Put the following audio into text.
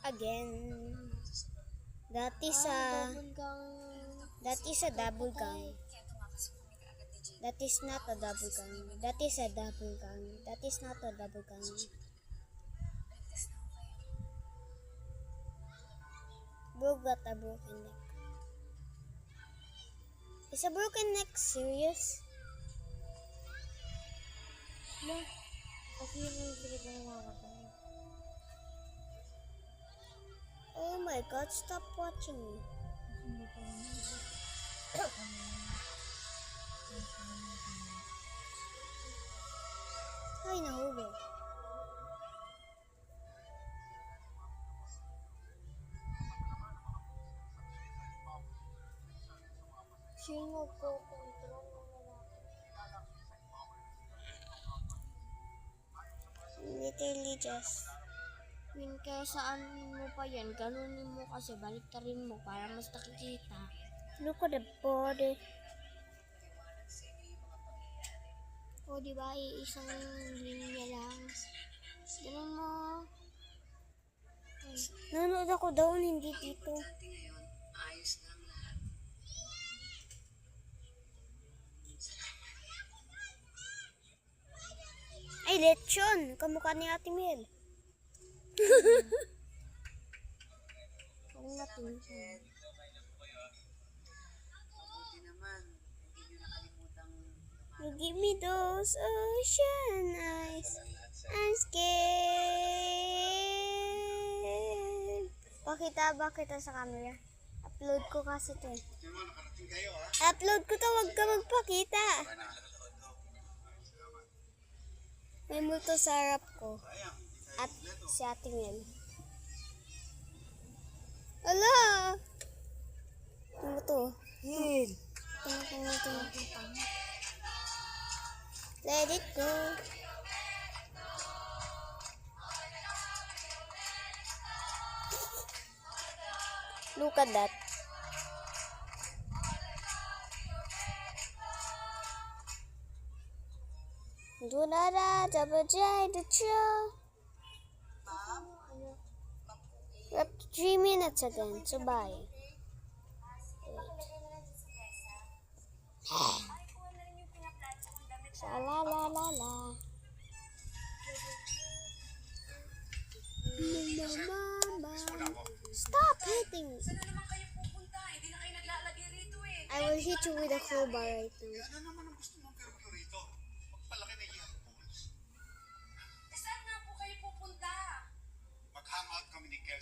again. That is a double gang. That is not a double gang. That is a double gang. That is not a double gang. Bro got a broken neck. Is a broken neck serious? No. Kasi yung sila nangangatay. Oh my god, stop watching me. Ay, nahulog. Sino po control ng lalaki? Literally just. Queen, kaya saan mo pa yan? Ganunin mo kasi, baliktarin mo para mas nakikita. Look at the body. O, diba, iisang linya lang. Ganun mo. Nanonood ako doon, hindi dito. Ay, lechon! Kamukha ni Ate Mel. Kung natin. You give me those ocean eyes. I'm scared. Pakita sa camera. Upload ko kasi to. Upload ko to, wag ka magpakita. May multo sa harap ko. At si Ate Mel. Ala! Ano to? Hil! Ito. Let it go. Look at that. Do da da double J the chill. We're up to 3 minutes again, so bye. La la la la. Mama. Stop hitting me. I will hit you with a crowbar right now.